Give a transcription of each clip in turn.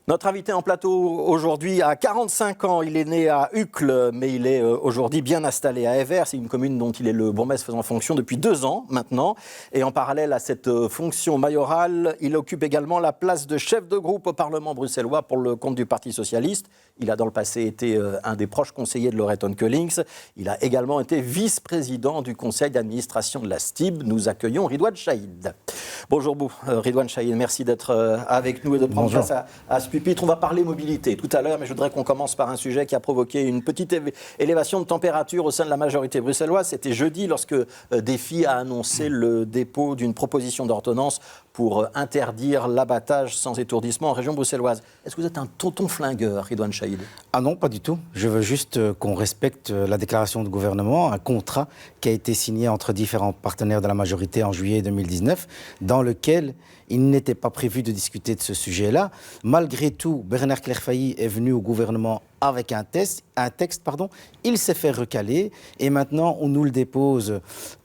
Notre invité en plateau aujourd'hui a 45 ans, il est né à Uccle, mais il est aujourd'hui bien installé à Evere. C'est une commune dont il est le bourgmestre faisant fonction depuis 2 ans maintenant. Et en parallèle à cette fonction mayorale, il occupe également la place de chef de groupe au Parlement bruxellois pour le compte du Parti socialiste. Il a dans le passé été un des proches conseillers de Loreton Koellings. Il a également été vice-président du conseil d'administration de la STIB. Nous accueillons Ridouane Chahid. Bonjour Ridouane Chahid, merci d'être avec nous et de prendre place à ce pupitre. On va parler mobilité tout à l'heure, mais je voudrais qu'on commence par un sujet qui a provoqué une petite élévation de température au sein de la majorité bruxelloise. C'était jeudi lorsque Defi a annoncé le dépôt d'une proposition d'ordonnance pour interdire l'abattage sans étourdissement en région bruxelloise. Est-ce que vous êtes un tonton flingueur, Ridouane Chahid ? Ah non, pas du tout. Je veux juste qu'on respecte la déclaration du gouvernement, un contrat qui a été signé entre différents partenaires de la majorité en juillet 2019, dans lequel il n'était pas prévu de discuter de ce sujet-là. Malgré tout, Bernard Clerfailly est venu au gouvernement avec un texte, il s'est fait recaler et maintenant on nous le dépose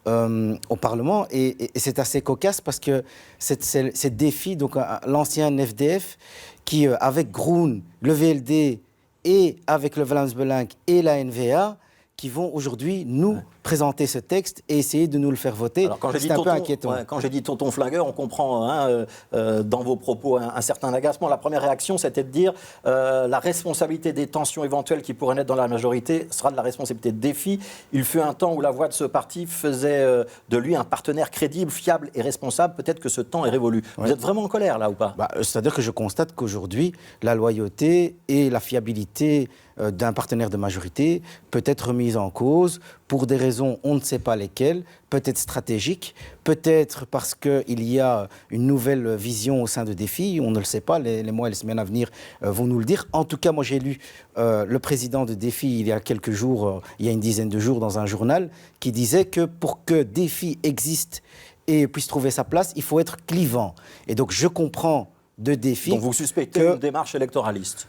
au Parlement et c'est assez cocasse parce que c'est Defi, donc l'ancien FDF, qui avec Groen, le VLD et avec le Vlaams Belang et la NVA, qui vont aujourd'hui nous présenter ce texte et essayer de nous le faire voter. Alors, c'est un peu inquiétant. Quand j'ai dit tonton flingueur, on comprend dans vos propos un certain agacement. La première réaction, c'était de dire la responsabilité des tensions éventuelles qui pourraient naître dans la majorité sera de la responsabilité de Defi. Il fut un temps où la voix de ce parti faisait de lui un partenaire crédible, fiable et responsable. Peut-être que ce temps est révolu. Ouais. Vous êtes vraiment en colère, là, ou pas ? C'est-à-dire que je constate qu'aujourd'hui, la loyauté et la fiabilité d'un partenaire de majorité peut être remise en cause pour des raisons, on ne sait pas lesquelles, peut-être stratégiques, peut-être parce qu'il y a une nouvelle vision au sein de Defi, on ne le sait pas, les mois et les semaines à venir vont nous le dire. En tout cas, moi j'ai lu le président de Defi il y a quelques jours, il y a une dizaine de jours dans un journal, qui disait que pour que Defi existe et puisse trouver sa place, il faut être clivant. Et donc je comprends de Defi... Donc vous suspectez une démarche électoraliste ?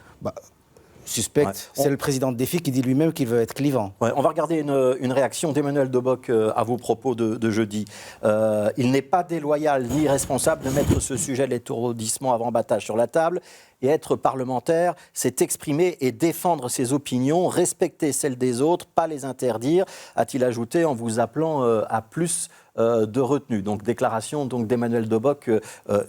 Suspecte. C'est le président de Defi qui dit lui-même qu'il veut être clivant. On va regarder une réaction d'Emmanuel Debock à vos propos de jeudi. Il n'est pas déloyal ni irresponsable de mettre ce sujet de l'étourdissement avant abattage sur la table. Et être parlementaire, c'est exprimer et défendre ses opinions, respecter celles des autres, pas les interdire, a-t-il ajouté en vous appelant à plus de retenue. Donc déclaration d'Emmanuel Debock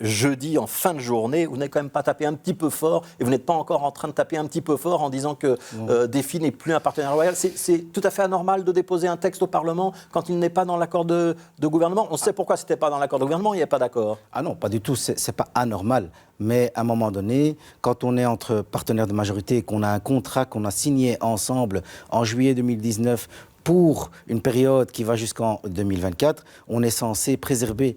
jeudi en fin de journée. Vous n'avez quand même pas tapé un petit peu fort et vous n'êtes pas encore en train de taper un petit peu fort en disant que Defi n'est plus un partenaire loyal. C'est tout à fait anormal de déposer un texte au Parlement quand il n'est pas dans l'accord de gouvernement. On sait pourquoi c'était pas dans l'accord de gouvernement, il n'y a pas d'accord. Ah non, pas du tout, c'est pas anormal. Mais à un moment donné, quand on est entre partenaires de majorité et qu'on a un contrat qu'on a signé ensemble en juillet 2019 pour une période qui va jusqu'en 2024, on est censé préserver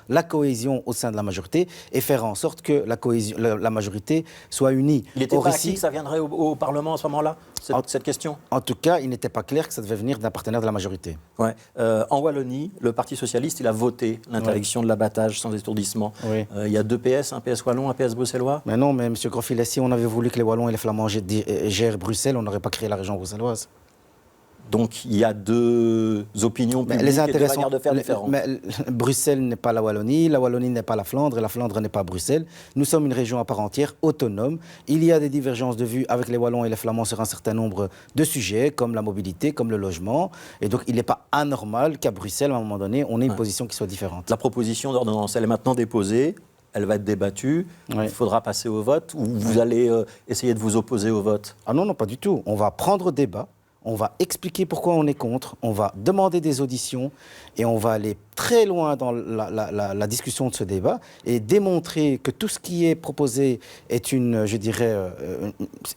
la cohésion au sein de la majorité et faire en sorte que la majorité soit unie. Il n'était pas acquis que ça viendrait au Parlement à ce moment-là, cette question ? En tout cas, il n'était pas clair que ça devait venir d'un partenaire de la majorité. Ouais. En Wallonie, le Parti socialiste, il a voté l'interdiction de l'abattage sans étourdissement. Oui. Il y a 2 PS, un PS wallon, un PS bruxellois. Mais non, mais M. Grofil, si on avait voulu que les Wallons et les Flamands gèrent Bruxelles, on n'aurait pas créé la région bruxelloise. Donc il y a 2 opinions publiques et 2 manières de faire différentes. Mais Bruxelles n'est pas la Wallonie n'est pas la Flandre, et la Flandre n'est pas Bruxelles. Nous sommes une région à part entière, autonome. Il y a des divergences de vues avec les Wallons et les Flamands sur un certain nombre de sujets, comme la mobilité, comme le logement. Et donc il n'est pas anormal qu'à Bruxelles, à un moment donné, on ait une position qui soit différente. La proposition d'ordonnance, elle est maintenant déposée. Elle va être débattue, il faudra passer au vote, ou vous allez essayer de vous opposer au vote ? Ah non, pas du tout. On va prendre débat. On va expliquer pourquoi on est contre, on va demander des auditions et on va aller très loin dans la discussion de ce débat et démontrer que tout ce qui est proposé est une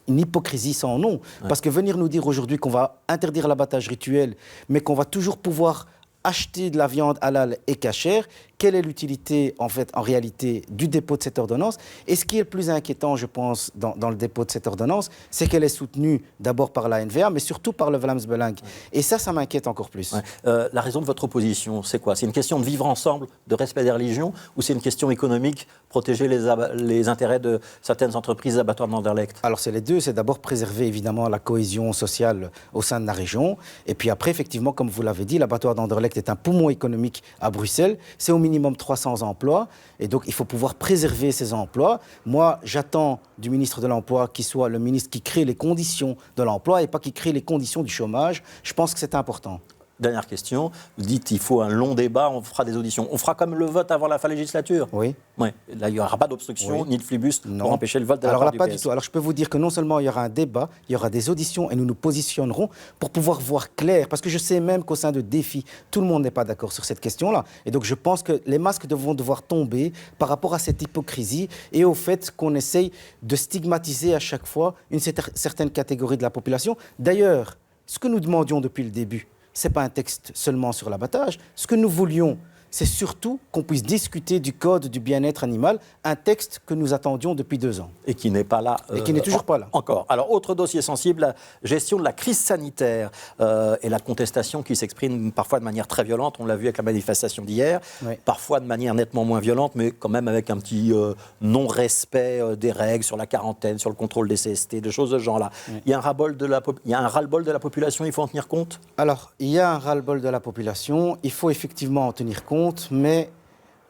hypocrisie sans nom. Ouais. Parce que venir nous dire aujourd'hui qu'on va interdire l'abattage rituel, mais qu'on va toujours pouvoir acheter de la viande halal et cachère, quelle est l'utilité, en réalité, du dépôt de cette ordonnance ? Et ce qui est le plus inquiétant, je pense, dans le dépôt de cette ordonnance, c'est qu'elle est soutenue d'abord par la NVA, mais surtout par le Vlaams Belang. Et ça m'inquiète encore plus. Ouais. La raison de votre opposition, c'est quoi ? C'est une question de vivre ensemble, de respect des religions, ou c'est une question économique, protéger les intérêts de certaines entreprises abattoirs d'Anderlecht ? Alors c'est les deux, c'est d'abord préserver évidemment la cohésion sociale au sein de la région, et puis après, effectivement, comme vous l'avez dit, l'abattoir d'Anderlecht est un poumon économique à Bruxelles, c'est au minimum 300 emplois. Et donc, il faut pouvoir préserver ces emplois. Moi, j'attends du ministre de l'Emploi qu'il soit le ministre qui crée les conditions de l'emploi et pas qui crée les conditions du chômage. Je pense que c'est important. Dernière question, vous dites qu'il faut un long débat, on fera des auditions. On fera comme le vote avant la fin législature? Oui. Ouais. Là, il n'y aura pas d'obstruction, ni de flibus pour empêcher le vote de la part part là, du pas PS. du tout. Alors, je peux vous dire que non seulement il y aura un débat, il y aura des auditions et nous nous positionnerons pour pouvoir voir clair. Parce que je sais même qu'au sein de Défi, tout le monde n'est pas d'accord sur cette question-là. Et donc, je pense que les masques vont devoir tomber par rapport à cette hypocrisie et au fait qu'on essaye de stigmatiser à chaque fois une certaine catégorie de la population. D'ailleurs, ce que nous demandions depuis le début, ce n'est pas un texte seulement sur l'abattage. Ce que nous voulions, c'est surtout qu'on puisse discuter du code du bien-être animal, un texte que nous attendions depuis 2 ans. Et qui n'est pas là. Et qui n'est toujours pas là. Encore. Alors, autre dossier sensible, la gestion de la crise sanitaire et la contestation qui s'exprime parfois de manière très violente. On l'a vu avec la manifestation d'hier. Oui. Parfois de manière nettement moins violente, mais quand même avec un petit non-respect des règles sur la quarantaine, sur le contrôle des CST, des choses de ce genre-là. Oui. Il y a un ras-le-bol de la population, il faut en tenir compte? Alors, il y a un ras-le-bol de la population, il faut effectivement en tenir compte. Mais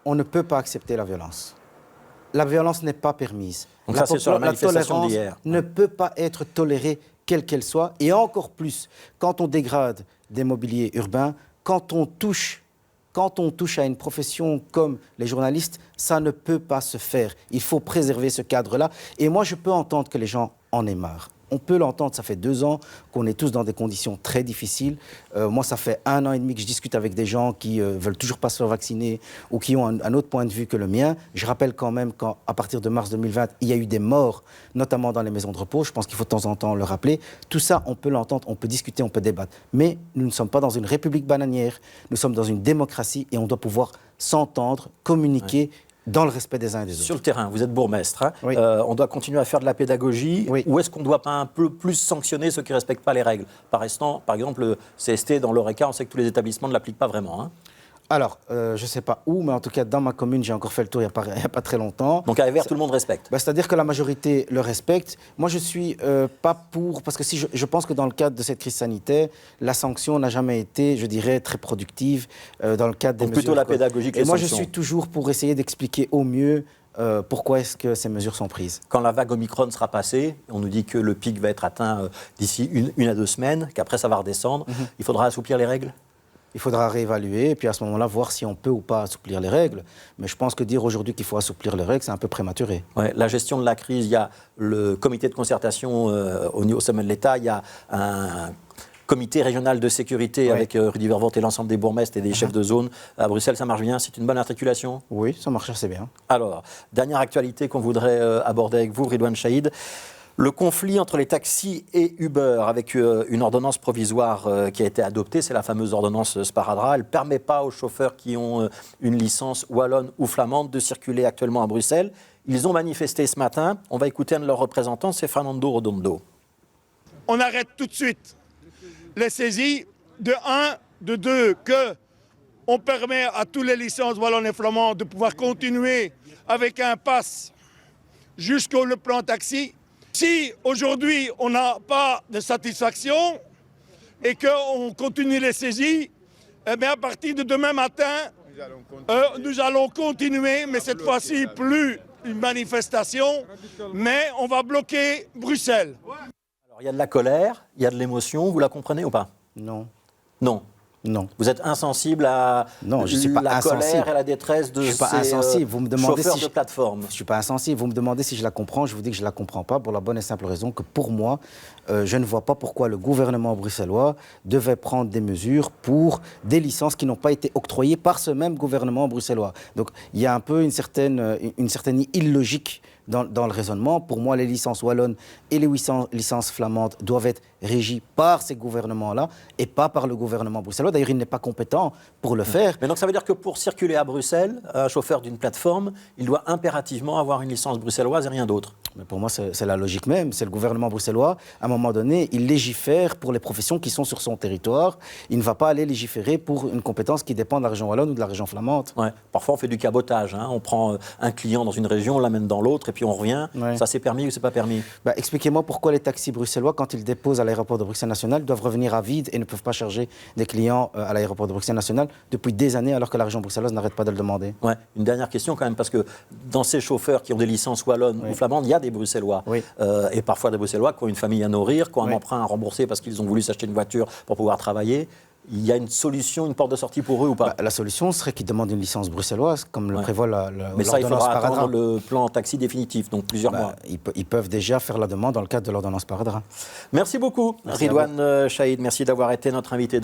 on ne peut pas accepter la violence. La violence n'est pas permise. Donc ça, c'est sur la manifestation d'hier. Ne peut pas être tolérée, quelle qu'elle soit, et encore plus quand on dégrade des mobiliers urbains, quand on touche à une profession comme les journalistes, ça ne peut pas se faire. Il faut préserver ce cadre-là. Et moi, je peux entendre que les gens en aient marre. On peut l'entendre, ça fait 2 ans qu'on est tous dans des conditions très difficiles. Moi, ça fait 1 an et demi que je discute avec des gens qui veulent toujours pas se faire vacciner ou qui ont un autre point de vue que le mien. Je rappelle quand même qu'à partir de mars 2020, il y a eu des morts, notamment dans les maisons de repos. Je pense qu'il faut de temps en temps le rappeler. Tout ça, on peut l'entendre, on peut discuter, on peut débattre. Mais nous ne sommes pas dans une république bananière, nous sommes dans une démocratie et on doit pouvoir s'entendre, communiquer, dans le respect des uns et des autres. Sur le terrain, vous êtes bourgmestre. Hein, oui. On doit continuer à faire de la pédagogie. Oui. Ou est-ce qu'on ne doit pas un peu plus sanctionner ceux qui ne respectent pas les règles? Par exemple, le CST, dans l'ORECA, on sait que tous les établissements ne l'appliquent pas vraiment. Hein. Alors, je ne sais pas où, mais en tout cas, dans ma commune, j'ai encore fait le tour il n'y a pas très longtemps. Donc à Evere, tout le monde respecte? C'est-à-dire que la majorité le respecte. Moi, je ne suis pas pour, parce que je pense que dans le cadre de cette crise sanitaire, la sanction n'a jamais été, je dirais, très productive dans le cadre des mesures. Plutôt la pédagogie que les sanctions. Et moi, je suis toujours pour essayer d'expliquer au mieux pourquoi est-ce que ces mesures sont prises. Quand la vague Omicron sera passée, on nous dit que le pic va être atteint d'ici 1 à 2 semaines, qu'après ça va redescendre, il faudra assouplir les règles? Il faudra réévaluer et puis à ce moment-là, voir si on peut ou pas assouplir les règles. Mais je pense que dire aujourd'hui qu'il faut assouplir les règles, c'est un peu prématuré. Ouais, la gestion de la crise, il y a le comité de concertation au sommet de l'État, il y a un comité régional de sécurité avec Rudy Vervoort et l'ensemble des bourgmestres et des chefs de zone. À Bruxelles, ça marche bien? C'est une bonne articulation? Oui, ça marche assez bien. Alors, dernière actualité qu'on voudrait aborder avec vous, Ridwan Chahid. Le conflit entre les taxis et Uber, avec une ordonnance provisoire qui a été adoptée, c'est la fameuse ordonnance Sparadrap. Elle ne permet pas aux chauffeurs qui ont une licence wallonne ou flamande de circuler actuellement à Bruxelles. Ils ont manifesté ce matin. On va écouter un de leurs représentants, c'est Fernando Redondo. On arrête tout de suite les saisies. De 1, de 2, qu'on permet à toutes les licences wallonnes et flamandes de pouvoir continuer avec un pass jusqu'au plan taxi. Si aujourd'hui on n'a pas de satisfaction et qu'on continue les saisies, eh bien à partir de demain matin, nous allons continuer, mais cette fois-ci plus une manifestation, mais on va bloquer Bruxelles. Alors il y a de la colère, il y a de l'émotion, vous la comprenez ou pas? Non. Non. Non. Vous êtes insensible à la colère et la détresse de ces chauffeurs de plateforme? Je ne suis pas insensible. Vous me demandez si je la comprends. Je vous dis que je ne la comprends pas pour la bonne et simple raison que pour moi, je ne vois pas pourquoi le gouvernement bruxellois devait prendre des mesures pour des licences qui n'ont pas été octroyées par ce même gouvernement bruxellois. Donc il y a un peu une certaine illogique dans le raisonnement. Pour moi, les licences wallonnes et les licences flamandes doivent être régies par ces gouvernements-là et pas par le gouvernement bruxellois. D'ailleurs, il n'est pas compétent pour le faire. Mais donc ça veut dire que pour circuler à Bruxelles, un chauffeur d'une plateforme, il doit impérativement avoir une licence bruxelloise et rien d'autre? Mais pour moi, c'est la logique même. C'est le gouvernement bruxellois. À un moment donné, il légifère pour les professions qui sont sur son territoire. Il ne va pas aller légiférer pour une compétence qui dépend de la région wallonne ou de la région flamande. Ouais. Parfois, on fait du cabotage. Hein. On prend un client dans une région, on l'amène dans l'autre, et puis on revient. Ouais. Ça, c'est permis ou c'est pas permis? Expliquez-moi pourquoi les taxis bruxellois, quand ils déposent à l'aéroport de Bruxelles National, doivent revenir à vide et ne peuvent pas charger des clients à l'aéroport de Bruxelles National depuis des années, alors que la région bruxelloise n'arrête pas de le demander. Ouais. Une dernière question quand même, parce que dans ces chauffeurs qui ont des licences wallonnes ou flamandes, il y a des Bruxellois. Oui. Et parfois des Bruxellois qui ont une famille à nourrir, qui ont un emprunt à rembourser parce qu'ils ont voulu s'acheter une voiture pour pouvoir travailler. Il y a une solution, une porte de sortie pour eux ou pas? La solution serait qu'ils demandent une licence bruxelloise, comme le prévoit Mais ça, il l'ordonnance faudra Paradra. attendre le plan taxi définitif, donc plusieurs mois. Ils peuvent déjà faire la demande dans le cadre de l'ordonnance Paradra. Merci beaucoup, Ridouane Chahid. Merci d'avoir été notre invité.